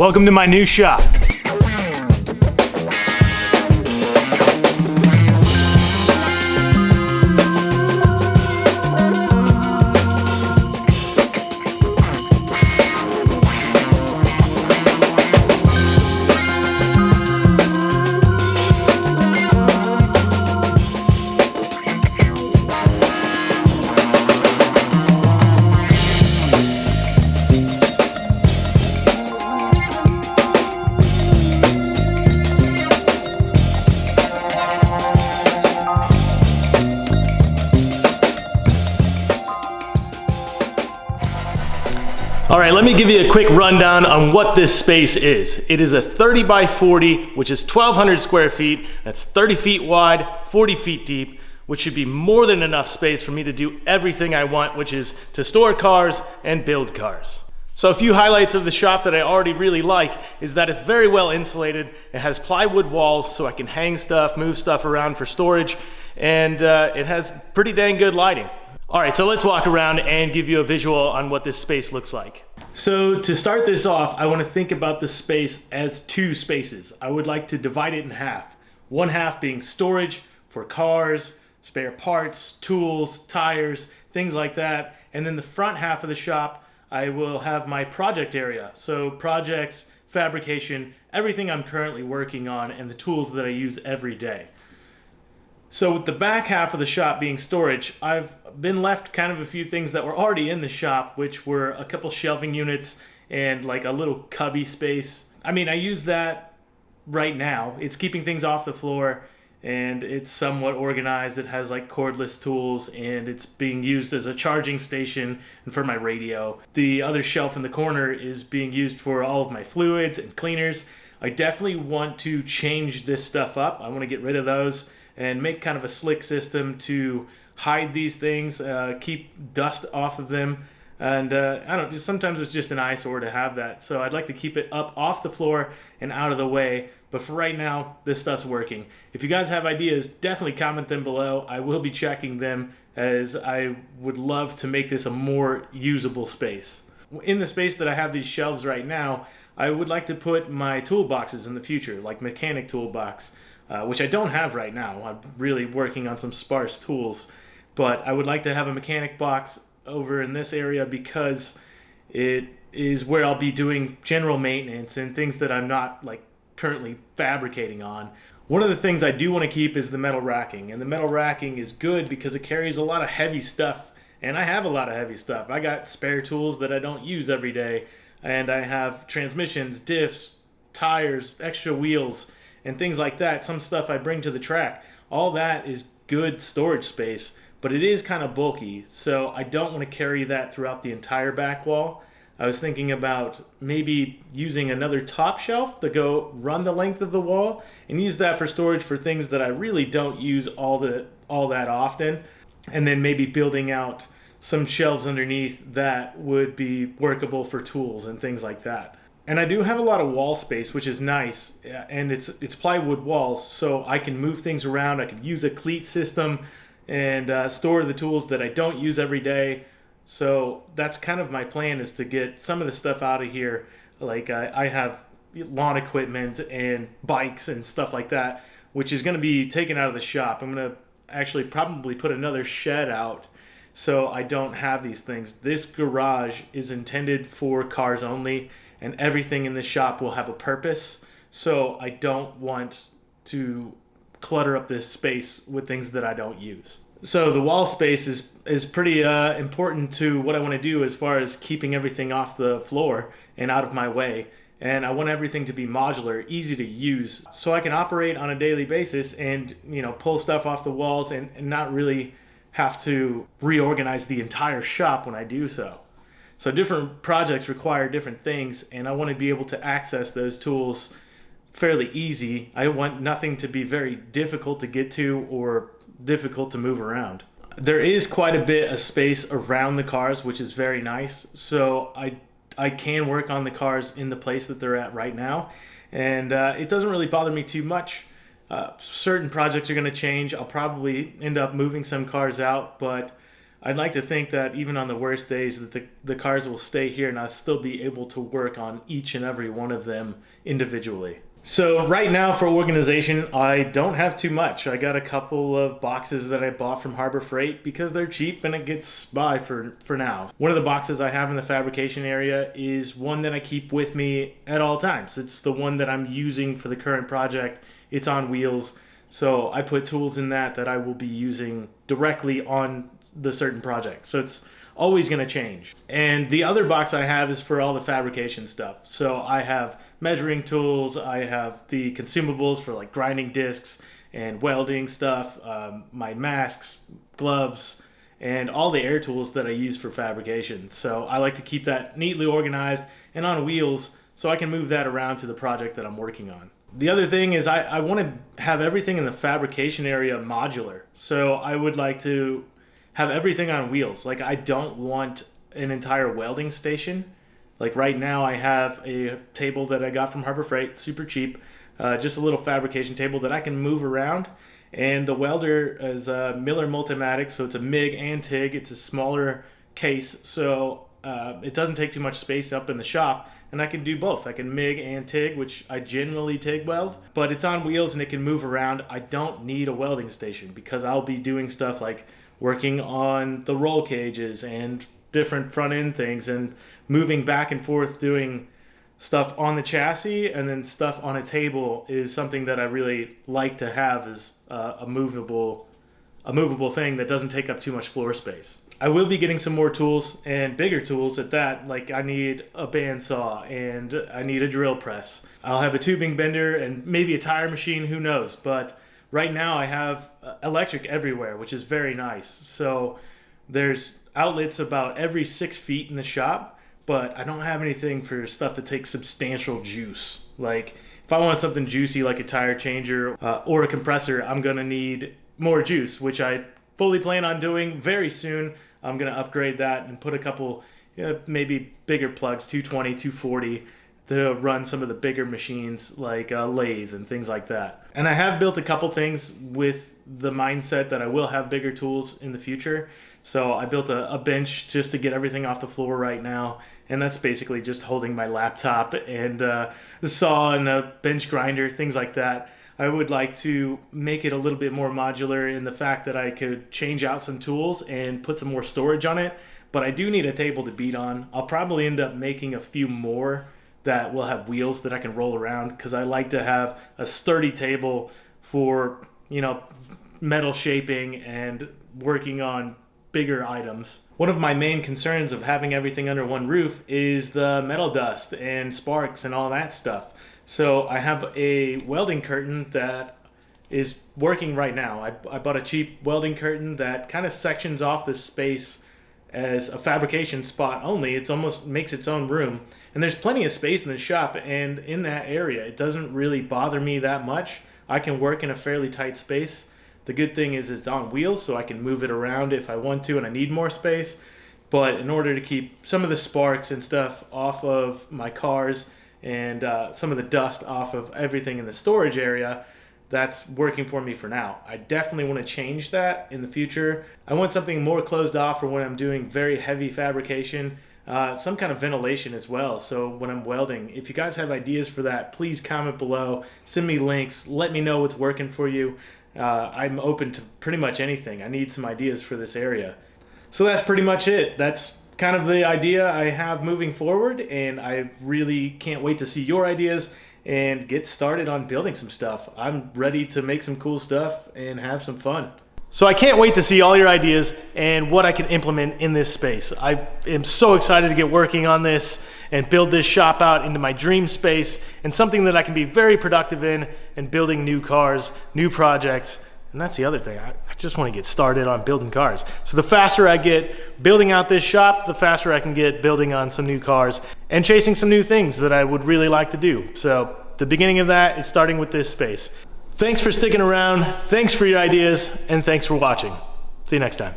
Welcome to my new shop. All right, let me give you a quick rundown on what this space is. It is a 30 by 40, which is 1,200 square feet. That's 30 feet wide, 40 feet deep, which should be more than enough space for me to do everything I want, which is to store cars and build cars. So a few highlights of the shop that I already really like is that it's very well insulated. It has plywood walls so I can hang stuff, move stuff around for storage, and it has pretty dang good lighting. All right, so let's walk around and give you a visual on what this space looks like. So to start this off, I want to think about the space as two spaces. I would like to divide it in half. One half being storage for cars, spare parts, tools, tires, things like that. And then the front half of the shop, I will have my project area. So projects, fabrication, everything I'm currently working on, and the tools that I use every day. So with the back half of the shop being storage, I've been left kind of a few things that were already in the shop, which were a couple shelving units and like a little cubby space. I mean, I use that right now. It's keeping things off the floor and it's somewhat organized. It has like cordless tools and it's being used as a charging station and for my radio. The other shelf in the corner is being used for all of my fluids and cleaners. I definitely want to change this stuff up. I want to get rid of those and make kind of a slick system to hide these things, keep dust off of them. And I don't, sometimes it's just an eyesore to have that. So I'd like to keep it up off the floor and out of the way. But for right now, this stuff's working. If you guys have ideas, definitely comment them below. I will be checking them as I would love to make this a more usable space. In the space that I have these shelves right now, I would like to put my toolboxes in the future, like mechanic toolbox. Which I don't have right now. I'm really working on some sparse tools, but I would like to have a mechanic box over in this area because it is where I'll be doing general maintenance and things that I'm not like currently fabricating on. One of the things I do want to keep is the metal racking, and the metal racking is good because it carries a lot of heavy stuff, and I have a lot of heavy stuff. I got spare tools that I don't use every day, and I have transmissions, diffs, tires, extra wheels, and things like that. Some stuff I bring to the track. All that is good storage space, but it is kind of bulky, so I don't want to carry that throughout the entire back wall. I was thinking about maybe using another top shelf to go run the length of the wall and use that for storage for things that I really don't use all that often, and then maybe building out some shelves underneath that would be workable for tools and things like that. And I do have a lot of wall space, which is nice, and it's plywood walls, so I can move things around. I can use a cleat system and store the tools that I don't use every day. So that's kind of my plan, is to get some of the stuff out of here. Like I have lawn equipment and bikes and stuff like that, which is going to be taken out of the shop. I'm going to actually probably put another shed out so I don't have these things. This garage is intended for cars only, and everything in the shop will have a purpose. So I don't want to clutter up this space with things that I don't use. So the wall space is pretty important to what I want to do as far as keeping everything off the floor and out of my way. And I want everything to be modular, easy to use, so I can operate on a daily basis and, you know, pull stuff off the walls and not really have to reorganize the entire shop when I do so. So different projects require different things, and I want to be able to access those tools fairly easy. I want nothing to be very difficult to get to or difficult to move around. There is quite a bit of space around the cars, which is very nice. So I can work on the cars in the place that they're at right now, and it doesn't really bother me too much. Certain projects are going to change. I'll probably end up moving some cars out, but I'd like to think that even on the worst days that the cars will stay here and I'll still be able to work on each and every one of them individually. So right now for organization, I don't have too much. I got a couple of boxes that I bought from Harbor Freight because they're cheap and it gets by for now. One of the boxes I have in the fabrication area is one that I keep with me at all times. It's the one that I'm using for the current project. It's on wheels. So I put tools in that I will be using directly on the certain project. So it's always going to change. And the other box I have is for all the fabrication stuff. So I have measuring tools, I have the consumables for like grinding discs and welding stuff, my masks, gloves, and all the air tools that I use for fabrication. So I like to keep that neatly organized and on wheels so I can move that around to the project that I'm working on. The other thing is I want to have everything in the fabrication area modular. So I would like to have everything on wheels. Like I don't want an entire welding station. Like right now I have a table that I got from Harbor Freight, super cheap, just a little fabrication table that I can move around. And the welder is a Miller Multimatic, so it's a MIG and TIG. It's a smaller case, so it doesn't take too much space up in the shop. And I can do both. I can MIG and TIG, which I generally TIG weld, but it's on wheels and it can move around. I don't need a welding station because I'll be doing stuff like working on the roll cages and different front end things and moving back and forth doing stuff on the chassis, and then stuff on a table is something that I really like to have as a movable thing that doesn't take up too much floor space. I will be getting some more tools and bigger tools at that. Like I need a bandsaw and I need a drill press. I'll have a tubing bender and maybe a tire machine, who knows. But right now I have electric everywhere, which is very nice. So there's outlets about every 6 feet in the shop, but I don't have anything for stuff that takes substantial juice. Like if I want something juicy like a tire changer or a compressor, I'm gonna need more juice, which I fully plan on doing very soon. I'm gonna upgrade that and put a couple maybe bigger plugs, 220, 240, to run some of the bigger machines like a lathe and things like that. And I have built a couple things with the mindset that I will have bigger tools in the future. So I built a bench just to get everything off the floor right now, and that's basically just holding my laptop and the saw and a bench grinder, things like that. I would like to make it a little bit more modular in the fact that I could change out some tools and put some more storage on it, but I do need a table to beat on. I'll probably end up making a few more that will have wheels that I can roll around, because I like to have a sturdy table for, metal shaping and working on bigger items. One of my main concerns of having everything under one roof is the metal dust and sparks and all that stuff. So I have a welding curtain that is working right now. I bought a cheap welding curtain that kind of sections off this space as a fabrication spot only. It almost makes its own room. And there's plenty of space in the shop, and in that area, it doesn't really bother me that much. I can work in a fairly tight space. The good thing is it's on wheels, so I can move it around if I want to and I need more space. But in order to keep some of the sparks and stuff off of my cars and some of the dust off of everything in the storage area, that's working for me for now. I definitely want to change that in the future. I want something more closed off for when I'm doing very heavy fabrication, some kind of ventilation as well. So when I'm welding, if you guys have ideas for that, please comment below, send me links, let me know what's working for you. I'm open to pretty much anything. I need some ideas for this area. So that's pretty much it. That's kind of the idea I have moving forward, and I really can't wait to see your ideas and get started on building some stuff. I'm ready to make some cool stuff and have some fun. So I can't wait to see all your ideas and what I can implement in this space. I am so excited to get working on this and build this shop out into my dream space and something that I can be very productive in and building new cars, new projects. And that's the other thing. I just want to get started on building cars. So the faster I get building out this shop, the faster I can get building on some new cars and chasing some new things that I would really like to do. So the beginning of that is starting with this space. Thanks for sticking around, thanks for your ideas, and thanks for watching. See you next time.